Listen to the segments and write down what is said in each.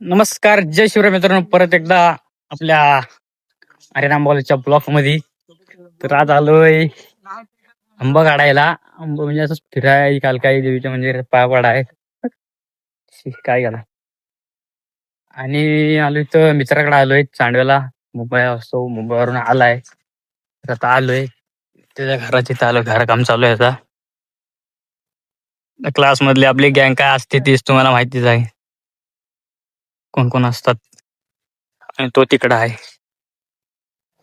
नमस्कार, जय शिवराय मित्रांनो. परत एकदा आपल्या हरिनामवाल्याच्या ब्लॉक मध्ये. तर आज आलोय आंबा काढायला. आंबा म्हणजे असं फिराय कालकाई देवीच्या म्हणजे पाया पडा आहे काय झाला. आणि आलोय तर मित्राकडे आलोय चांडव्याला. मुंबई असतो, मुंबईवरून आलाय. तर आता आलोय त्याच्या घराची आलोय. घरकाम चालू आहे आता. क्लास मधली आपली गँग काय असते तीच तुम्हाला माहितीच आहे, कोण कोण असतात. आणि तो तिकडं आहे.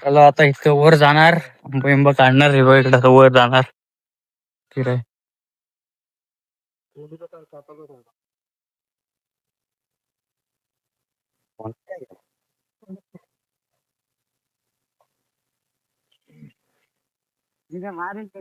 चला आता इथं वर जाणार, आंबा काढणार. हे बघ इकडं वर जाणार फिराय.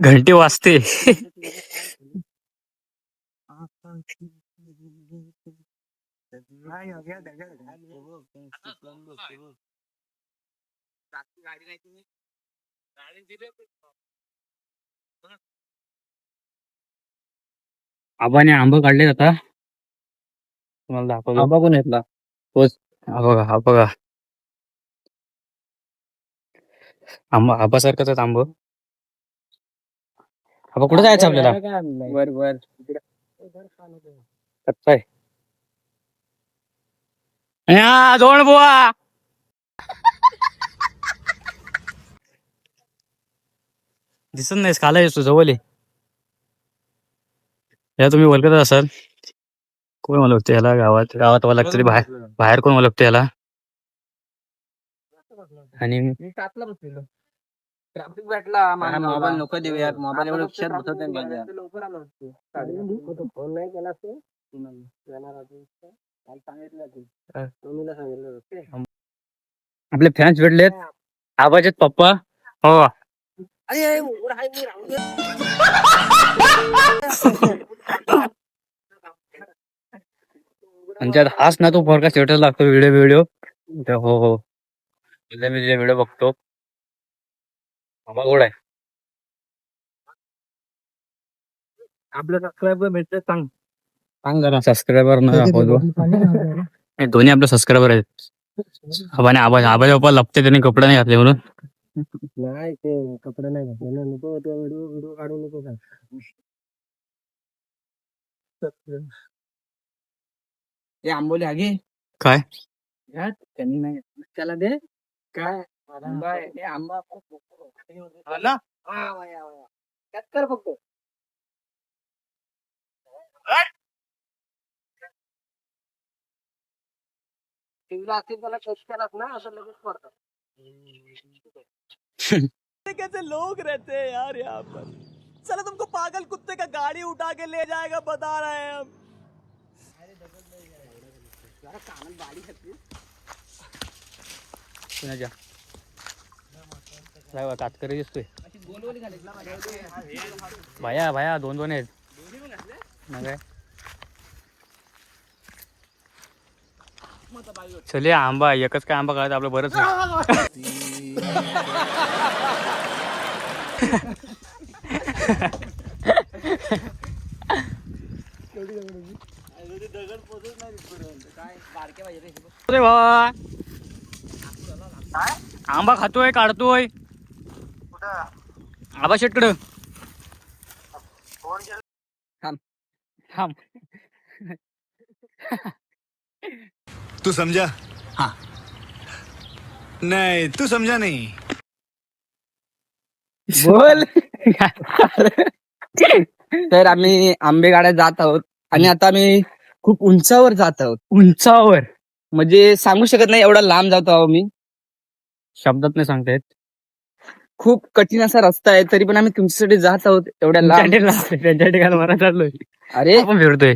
घंटी वाजते. आबाने आंबा काढले आता, तुम्हाला दाखवतो. आंबा कोण घेतला तोच. हा बघा, हा बघा आंबा. आबासारखाच आहे आंब. आबा कुठे जायचं आपल्याला? वर वर कच्चा आहे. दोन बुवा दिसत नाहीस, खाला येतो जवळ ये. या तुम्ही ओळखत असाल, कोण ओळखते याला? गावात गावात ओळखत तरी बाहेर बाहेर कोण ओळखते याला? आणि ट्रॅफिक भेटला. मोबाईल नको देऊ यार, मोबाईल एवढं लक्षात बसत नाही. फोन नाही केला आपले फॅन्स भेटलेत, आबाचे पप्पा. हो त्यांच्यात हाच ना तो पोरका स्टेटस लागतो व्हिडिओ व्हिडिओ. हो हो, मी व्हिडिओ बघतो. आबा गोड आहे. आपलं सबस्क्रायबर भेटते, सांग सांग जरा. सबस्क्रायबर न दाखवतो. हे दोन्ही आपले सबस्क्रायबर आहेत. आबाने आबाच्या पप्पा लपते, त्यांनी कपडे नाही घातले म्हणून. नाही ते कपडे नाही घातले नको, व्हिडिओ व्हिडिओ काढू नको काय. ते आंबोली आगे काय त्यांनी नाही त्याला दे काय आंबा कर फक्त. टीव्हीला असतील त्याला केलास ना, असं लगेच पडतं. कैसे लोग रहते हैं यार यहाँ पर. चलो तुमको पागल कुत्ते का गाड़ी उठा के ले जाएगा, बता रहे हैं हम. कातकरी दिसतोय भाया. भाया दोन दोन आहेत ना काय. चले आंबा एकच काय आंबा काढायचं आपलं बरंच. अरे वा, आंबा खातोय, काढतोय आबा शेटकडं. थांब. तू समझा? हाँ. नहीं, तू समझा नहीं. बोल. तर आम्ही आंबे गाड्यात जात आहोत आणि आता आम्ही खूप उंचावर जात आहोत. उंचावर म्हणजे सांगू शकत नाही, एवढा लांब जातो आहोत. मी शब्दात नाही सांगता येत. खूप कठीण असा रस्ता आहे, तरी पण आम्ही तुमच्यासाठी जात आहोत एवढ्या लांब. त्यांच्या ठिकाणी मला चाललोय. अरे आपण फिरतोय,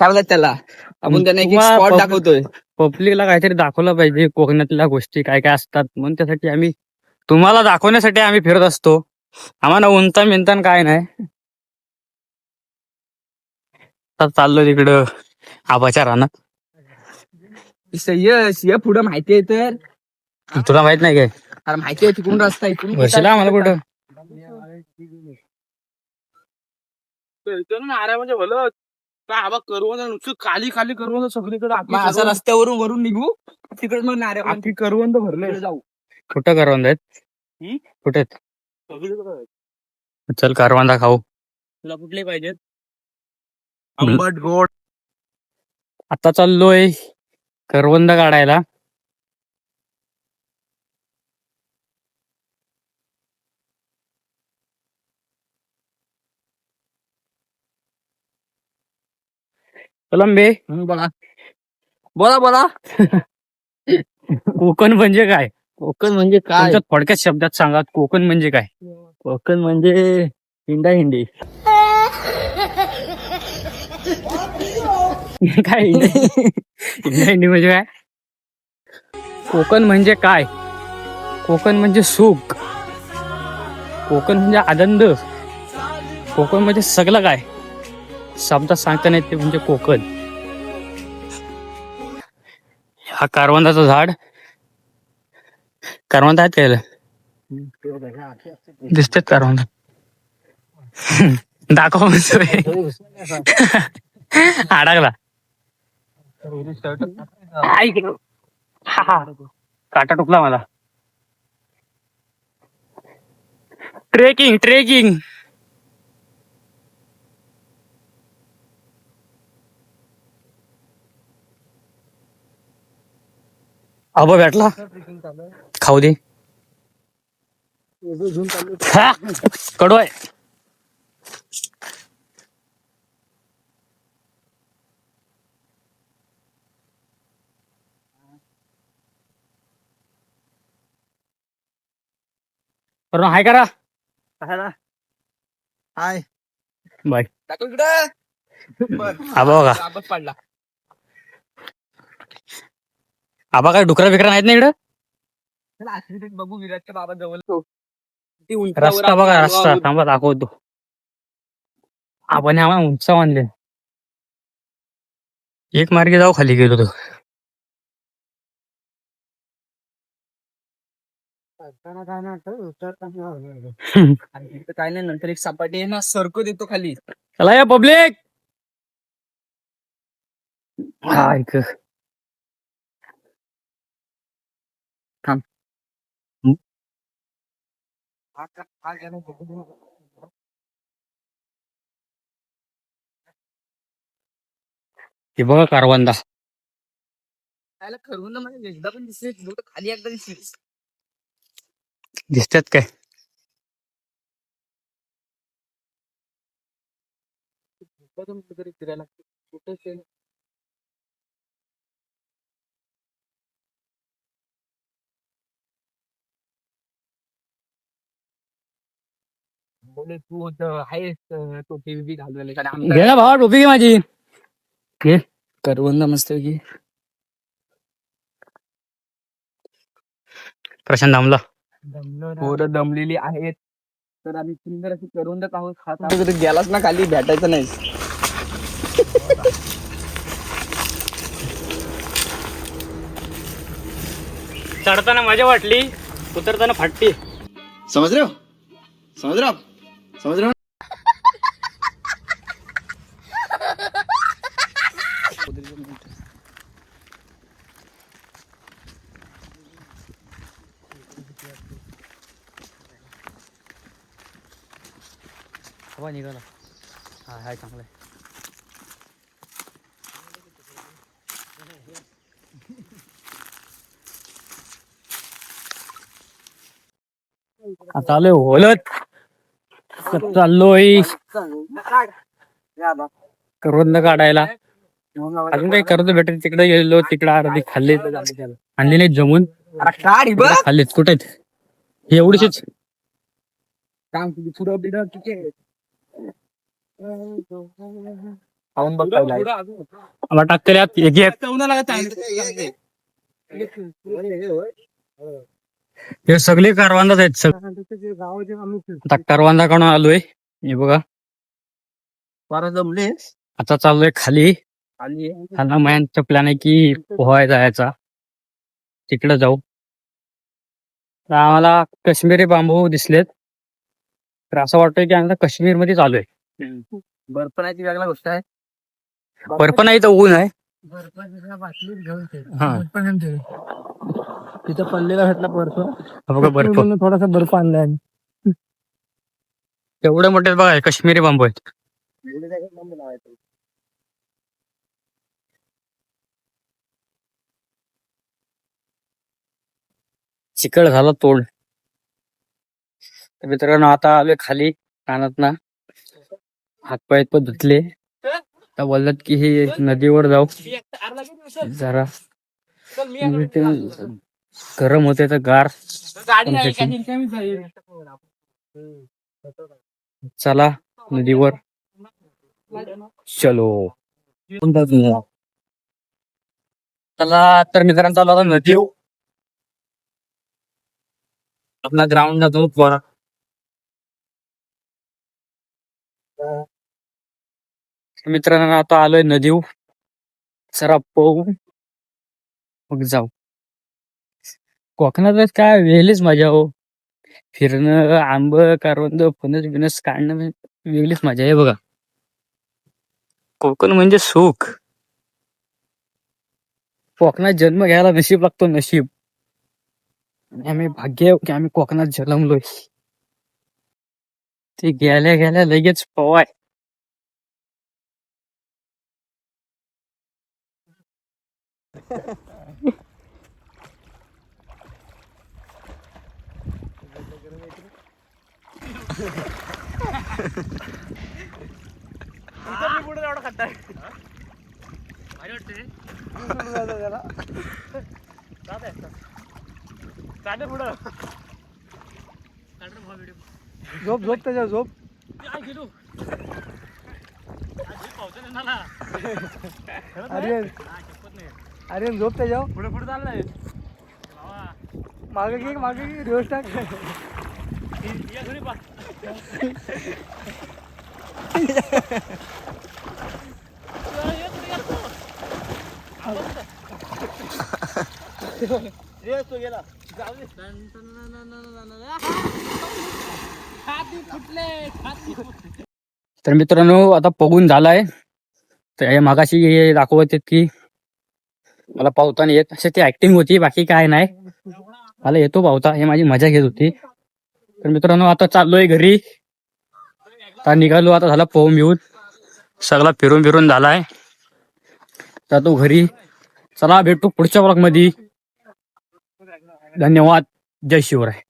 काय बोलतात त्याला, आपण त्यांना एक स्पॉट दाखवतोय. पब्लिकला काहीतरी दाखवलं पाहिजे, कोकणातल्या गोष्टी काय काय असतात, म्हणून त्यासाठी आम्ही तुम्हाला दाखवण्यासाठी आम्ही फिरत असतो. आम्हाला उंता मिंतान काय नाही. चाललो तिकडं आबाच्या रानात. यश या पुढं माहिती आहे तर तुला माहित नाही काय? अरे माहिती आहे, तिकडून रस्ता इकडून वर्षाला मला कुठं म्हणजे भलं करवंद नुसतं खाली खाली करवंद सगळीकडे मग असं रस्त्यावरून वरून निघू तिकडे मग नारळ आखी करवंद भरले जाऊ. कुठं करवंद आहेत कुठे आहेत? चल करवंदा खाऊ. तुला कुठले पाहिजेत? आंबट गोड. आता चाललोय करवंद काढायला. कलंबे बोला बोला बोला. कोकण म्हणजे काय? कोकण म्हणजे काय? तुमच्या थोडक्यात शब्दात सांगा कोकण म्हणजे काय? कोकण म्हणजे हिंडा हिंडी. काय हिंदी म्हणजे काय? कोकण म्हणजे काय? कोकण म्हणजे सुख, कोकण म्हणजे आनंद, कोकण म्हणजे सगळं काय शब्दात सांगता नाही ते म्हणजे कोकण. हा करवंदाचं झाड. करवंद आहेत काय? दिसतात करवंद. दाखव अडकला. काटा टुकला मला. Trekking trekking. आबा भेटला खाऊ दे. हा, कडू आहे. बरं हाय करा. Hi bye. टाकू इकडं. आबा बघा. आवाज पडला. आबा काय डुकरा बिकरा नाहीत ना इकडं? चला आश्रित बघू विराटच्या बाबा जवळ ती रस्ता बघा रस्ता थांबा दाखवतो. आपण आम्हाला उंच बांधले. एक मार्गे जाऊ खाली गेलो तो. काय नाही नंतर एक सपाटी आहे ना सरको देतो खाली. चला या पब्लिक. ऐक हे बघा करवंदा. त्याला खरवून म्हणजे एकदा पण दिसते खाली एकदा दिसते. दिसतात काय? फिरायला कुठे बोले तू आहेस तो टीव्ही घालवले घे ना भावा टोपी घे माझी. घे. करवंद मस्त की प्रशांत थांबला. पोरं दमलेली आहेत तर आम्ही सुंदर अशी करवंद आहोत खात आहोत. गेलाच ना खाली भेटायचं नाही. चढताना मजा वाटली उतरताना फाटली. समझ रहे हो समझ रहे हो आप समझ रहे हो. हवा निघाला. हा हाय चांगला आहे. आता आलोय होलत. चाललोय करवंद काढायला. अजून काही करवंद भेटत तिकडे गेलो. तिकडे अर्धी खाल्ली आणली नाही जमून. खाल्लीत कुठे आहेत एवढीच. खाऊन बघ आम्हाला टाकते एक एक. हे सगळे करवंदाच आहेत. आता करवंदा काढून आलोय. हे बघा फार जमले आता चाललोय खाली. खाली खाना मॅनचा प्लॅन आहे की पोहाय जायचा. तिकडे जाऊ. तर आम्हाला काश्मीरी बांबू दिसलेत. तर असं वाटतंय की आम्हाला काश्मीर मध्ये चालू आहे. बर्फ नाही ती वेगळा गोष्ट आहे. बर्फ नाही तर ऊन आहे. हा तिथं पल्लेला भेटला बर्फ. हा बघा बर्फ. म्हणून थोडासा बर्फ आणलाय. एवढे मोठे बघा, काश्मीरी बांबू आहेत. चिकट झाला तोड. तर मित्रांनो आता आलोय खाली रानात ना, हातपाय पण धुतले. आता बोललात की हे नदीवर जाऊ जरा, म्हणजे ते गरम होते तर गार होण्यासाठी. चला नदीवर चलो. चला तर मित्रांनो चालू आता नदी, आपला ग्राउंड जातो पोरा. मित्रांनो आता आलोय नदीवर, जरा पोहू मग जाऊ. कोकणात काय वेगळीच मजा हो. फिरणं, आंब, करवंद, फणस बिनस काढणं वेगळीच मजा आहे बघा. कोकण म्हणजे सुख. कोकणात जन्म घ्यायला नशीब लागतो, नशीब. आणि आम्ही भाग्य आहे की आम्ही कोकणात जन्मलोय. ते गेल्या गेल्या लगेच पवाय. झोप झोप त्याच्या झोप. आर्यन आर्यन झोप त्याच्यावर. पुढे पुढे चाललंय. मागे घे रिवर्स टाक. तर मित्रांनो आता बघून झालाय. तर हे मागाशी हे दाखवत आहेत की मला पावताना येत, असे ती ऍक्टिंग होती, बाकी काय नाही. मला येतो पावता, हे माझी मजा घेत होती. तर मित्रांनो आता चाललोय घरी. आता निघालो, आता झाला पोहून घेऊन सगळा फिरून फिरून झालाय. जातो घरी. चला भेटू पुढच्या ब्लॉग मध्ये. धन्यवाद. जय शिवराय.